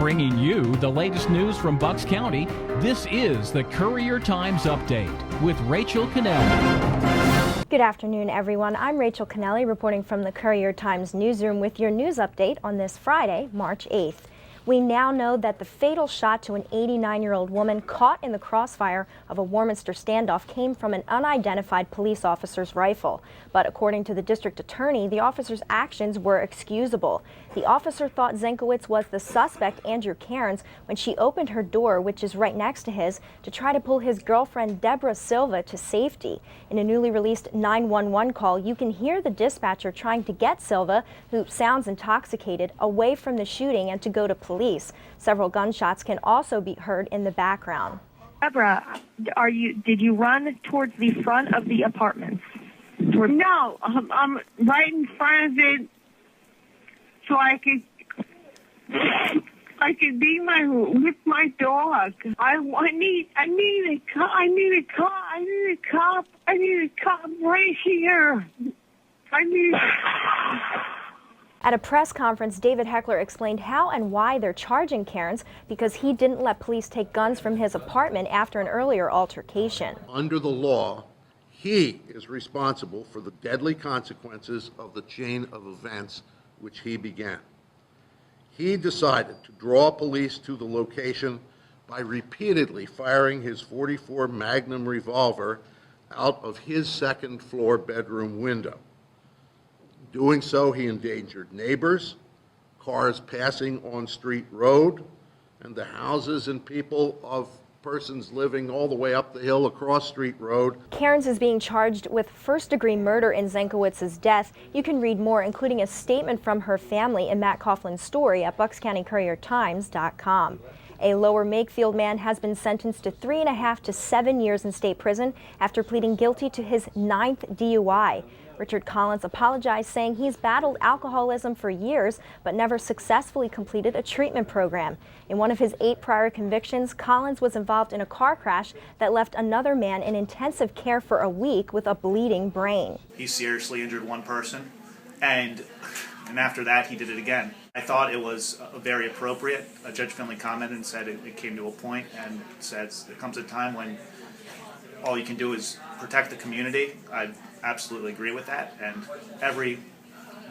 Bringing you the latest news from Bucks County, this is the Courier Times Update with Rachel Canelli. Good afternoon, everyone. I'm Rachel Canelli reporting from the Courier Times newsroom with your news update on this Friday, March 8th. We now know that the fatal shot to an 89-year-old woman caught in the crossfire of a Warminster standoff came from an unidentified police officer's rifle. But according to the district attorney, the officer's actions were excusable. The officer thought Zenkowitz was the suspect, Andrew Cairns, when she opened her door, which is right next to his, to try to pull his girlfriend, Deborah Silva, to safety. In a newly released 911 call, you can hear the dispatcher trying to get Silva, who sounds intoxicated, away from the shooting and to go to police. Several gunshots can also be heard in the background. Deborah, did you run towards the front of the apartments? No, I'm right in front of it, so I could be with my dog. I need a cop right here. At a press conference, David Heckler explained how and why they're charging Cairns because he didn't let police take guns from his apartment after an earlier altercation. Under the law, he is responsible for the deadly consequences of the chain of events which he began. He decided to draw police to the location by repeatedly firing his .44 Magnum revolver out of his second-floor bedroom window. Doing so, he endangered neighbors, cars passing on Street Road, and the houses and people of persons living all the way up the hill across Street Road. Cairns is being charged with first-degree murder in Zenkowitz's death. You can read more, including a statement from her family in Matt Coughlin's story at buckscountycouriertimes.com. A Lower Makefield man has been sentenced to 3.5 to 7 years in state prison after pleading guilty to his 9th DUI. Richard Collins apologized, saying he's battled alcoholism for years but never successfully completed a treatment program. In one of his 8 prior convictions, Collins was involved in a car crash that left another man in intensive care for a week with a bleeding brain. He seriously injured one person, and after that he did it again. I thought it was very appropriate. Judge Finley commented and said it came to a point and said there comes a time when all you can do is protect the community. I absolutely agree with that, and every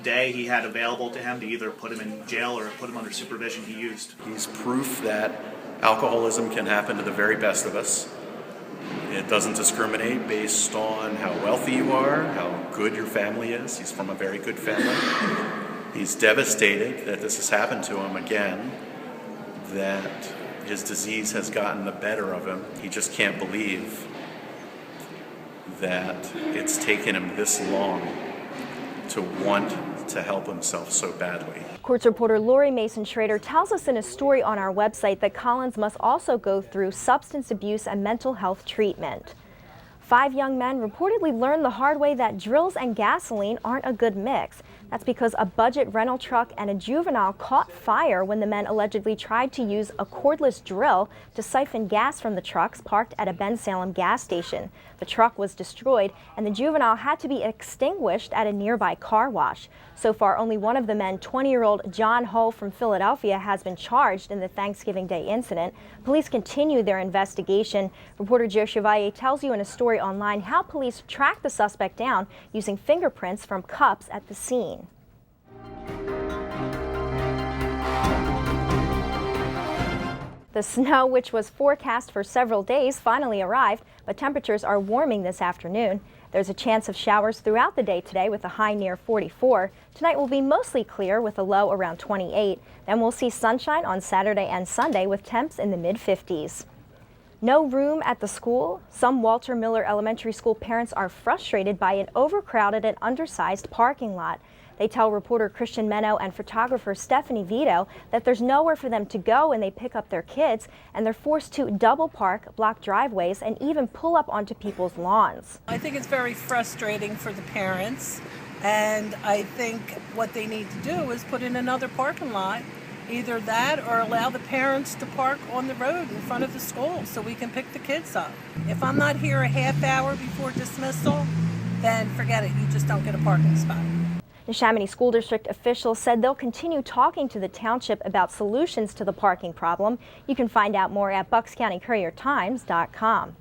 day he had available to him to either put him in jail or put him under supervision, he used. He's proof that alcoholism can happen to the very best of us. It doesn't discriminate based on how wealthy you are, how good your family is. He's from a very good family. He's devastated that this has happened to him again, that his disease has gotten the better of him. He just can't believe that it's taken him this long to want to help himself so badly. Courts reporter Lori Mason Schrader tells us in a story on our website that Collins must also go through substance abuse and mental health treatment. 5 young men reportedly learned the hard way that drills and gasoline aren't a good mix. That's because a budget rental truck and a juvenile caught fire when the men allegedly tried to use a cordless drill to siphon gas from the trucks parked at a Ben Salem gas station. The truck was destroyed and the juvenile had to be extinguished at a nearby car wash. So far, only one of the men, 20-year-old John Hull from Philadelphia, has been charged in the Thanksgiving Day incident. Police continue their investigation. Reporter Joe Chevalier tells you in a story online how police tracked the suspect down using fingerprints from cups at the scene. The snow, which was forecast for several days, finally arrived, but temperatures are warming this afternoon. There's a chance of showers throughout the day today with a high near 44. Tonight will be mostly clear with a low around 28. Then we'll see sunshine on Saturday and Sunday with temps in the mid-50s. No room at the school? Some Walter Miller Elementary School parents are frustrated by an overcrowded and undersized parking lot. They tell reporter Christian Menno and photographer Stephanie Vito that there's nowhere for them to go when they pick up their kids, and they're forced to double park, block driveways, and even pull up onto people's lawns. I think it's very frustrating for the parents, and I think what they need to do is put in another parking lot, either that or allow the parents to park on the road in front of the school so we can pick the kids up. If I'm not here a half hour before dismissal, then forget it, you just don't get a parking spot. Neshaminy School District officials said they'll continue talking to the township about solutions to the parking problem. You can find out more at buckscountycouriertimes.com.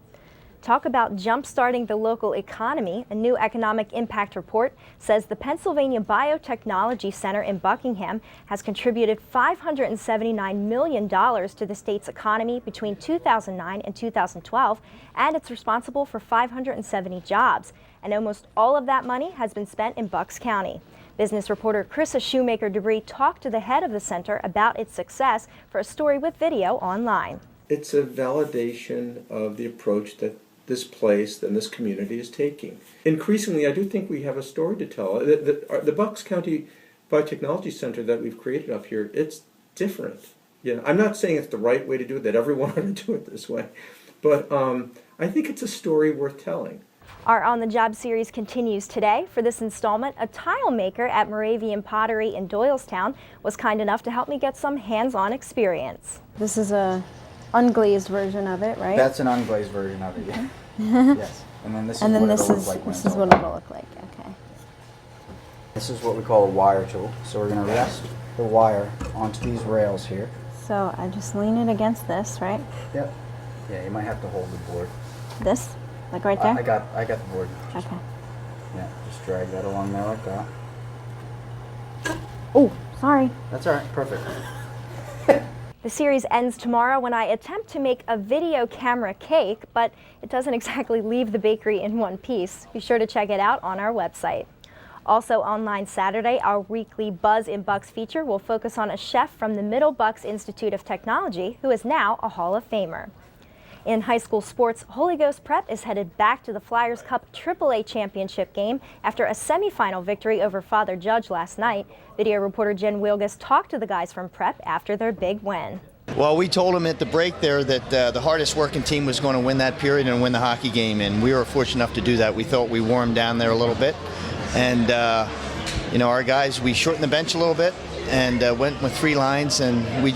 Talk about jump-starting the local economy. A new economic impact report says the Pennsylvania Biotechnology Center in Buckingham has contributed $579 million to the state's economy between 2009 and 2012, and it's responsible for 570 jobs. And almost all of that money has been spent in Bucks County. Business reporter Chris Shoemaker-Debris talked to the head of the center about its success for a story with video online. It's a validation of the approach that this place and this community is taking. Increasingly, I do think we have a story to tell. The Bucks County Biotechnology Center that we've created up here, it's different. Yeah, I'm not saying it's the right way to do it, that everyone ought to do it this way, but I think it's a story worth telling. Our On the Job series continues today. For this installment, a tile maker at Moravian Pottery in Doylestown was kind enough to help me get some hands-on experience. This is a unglazed version of it, right? That's an unglazed version of it, yeah. Yes. And then this is what it'll look like when it's all what it'll look like, okay. This is what we call a wire tool. So we're going to rest the wire onto these rails here. So I just lean it against this, right? Yep. Yeah, you might have to hold the board. This? Like right there? I got the board. Okay. Yeah, just drag that along there like that. Oh, sorry. That's all right, perfect. The series ends tomorrow when I attempt to make a video camera cake, but it doesn't exactly leave the bakery in one piece. Be sure to check it out on our website. Also online Saturday, our weekly Buzz in Bucks feature will focus on a chef from the Middle Bucks Institute of Technology who is now a Hall of Famer. In high school sports, Holy Ghost Prep is headed back to the Flyers Cup AAA championship game after a semifinal victory over Father Judge last night. Video reporter Jen Wilgus talked to the guys from Prep after their big win. Well, we told them at the break there that the hardest working team was going to win that period and win the hockey game, and we were fortunate enough to do that. We thought we wore them down there a little bit, and our guys, we shortened the bench a little bit and went with 3 lines, and we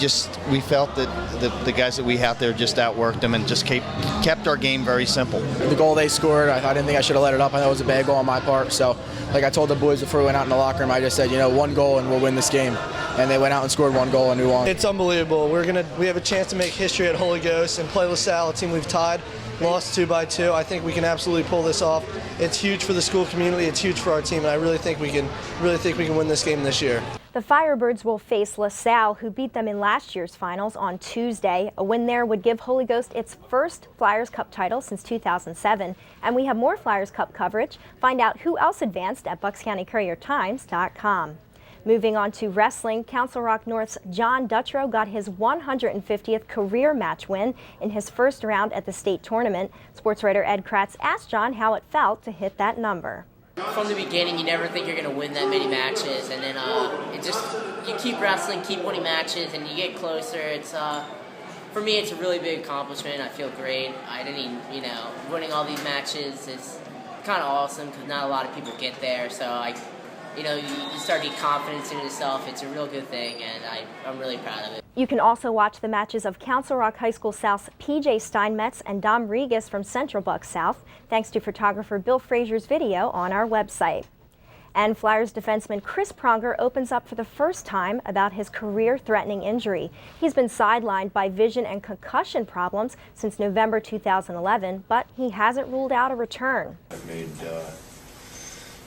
felt that the guys that we had there just outworked them and just kept our game very simple. The goal they scored, I didn't think I should have let it up. I know it was a bad goal on my part, so like I told the boys before we went out in the locker room, I just said, 1 goal and we'll win this game. And they went out and scored 1 goal and we won. It's unbelievable. We have a chance to make history at Holy Ghost and play LaSalle, a team we've tied, lost 2-2. I think we can absolutely pull this off. It's huge for the school community. It's huge for our team, and I really think we can win this game this year. The Firebirds will face LaSalle, who beat them in last year's finals on Tuesday. A win there would give Holy Ghost its first Flyers Cup title since 2007. And we have more Flyers Cup coverage. Find out who else advanced at buckscountycouriertimes.com. Moving on to wrestling, Council Rock North's John Dutrow got his 150th career match win in his first round at the state tournament. Sports writer Ed Kratz asked John how it felt to hit that number. From the beginning, you never think you're going to win that many matches, and then you keep wrestling, keep winning matches, and you get closer. It's for me, it's a really big accomplishment. I feel great. I didn't even, winning all these matches is kind of awesome because not a lot of people get there. So you start to get confidence in yourself. It's a real good thing, and I'm really proud of it. You can also watch the matches of Council Rock High School South's PJ Steinmetz and Dom Regas from Central Bucks South, thanks to photographer Bill Frazier's video on our website. And Flyers defenseman Chris Pronger opens up for the first time about his career-threatening injury. He's been sidelined by vision and concussion problems since November 2011, but he hasn't ruled out a return. I've made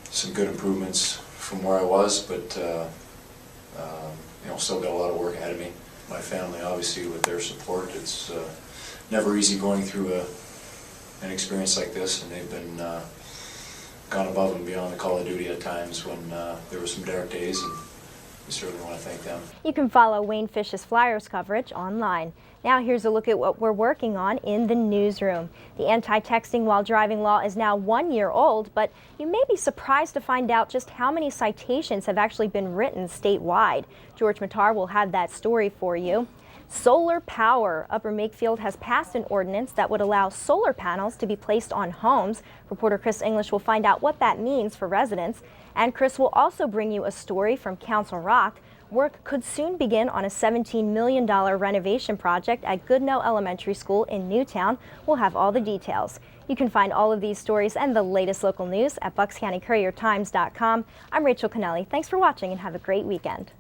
some good improvements from where I was, but still got a lot of work ahead of me. My family, obviously, with their support, it's never easy going through an experience like this, and they've been gone above and beyond the call of duty at times when there were some dark days, and we certainly want to thank them. You can follow Wayne Fish's Flyers coverage online. Now here's a look at what we're working on in the newsroom. The anti-texting while driving law is now 1 year old, but you may be surprised to find out just how many citations have actually been written statewide. George Matar will have that story for you. Solar power. Upper Makefield has passed an ordinance that would allow solar panels to be placed on homes. Reporter Chris English will find out what that means for residents. And Chris will also bring you a story from Council Rock. Work could soon begin on a $17 million renovation project at Goodnoe Elementary School in Newtown. We'll have all the details. You You can find all of these stories and the latest local news at buckscountycouriertimes.com. I'm Rachel Canelli. Thanks for watching and have a great weekend.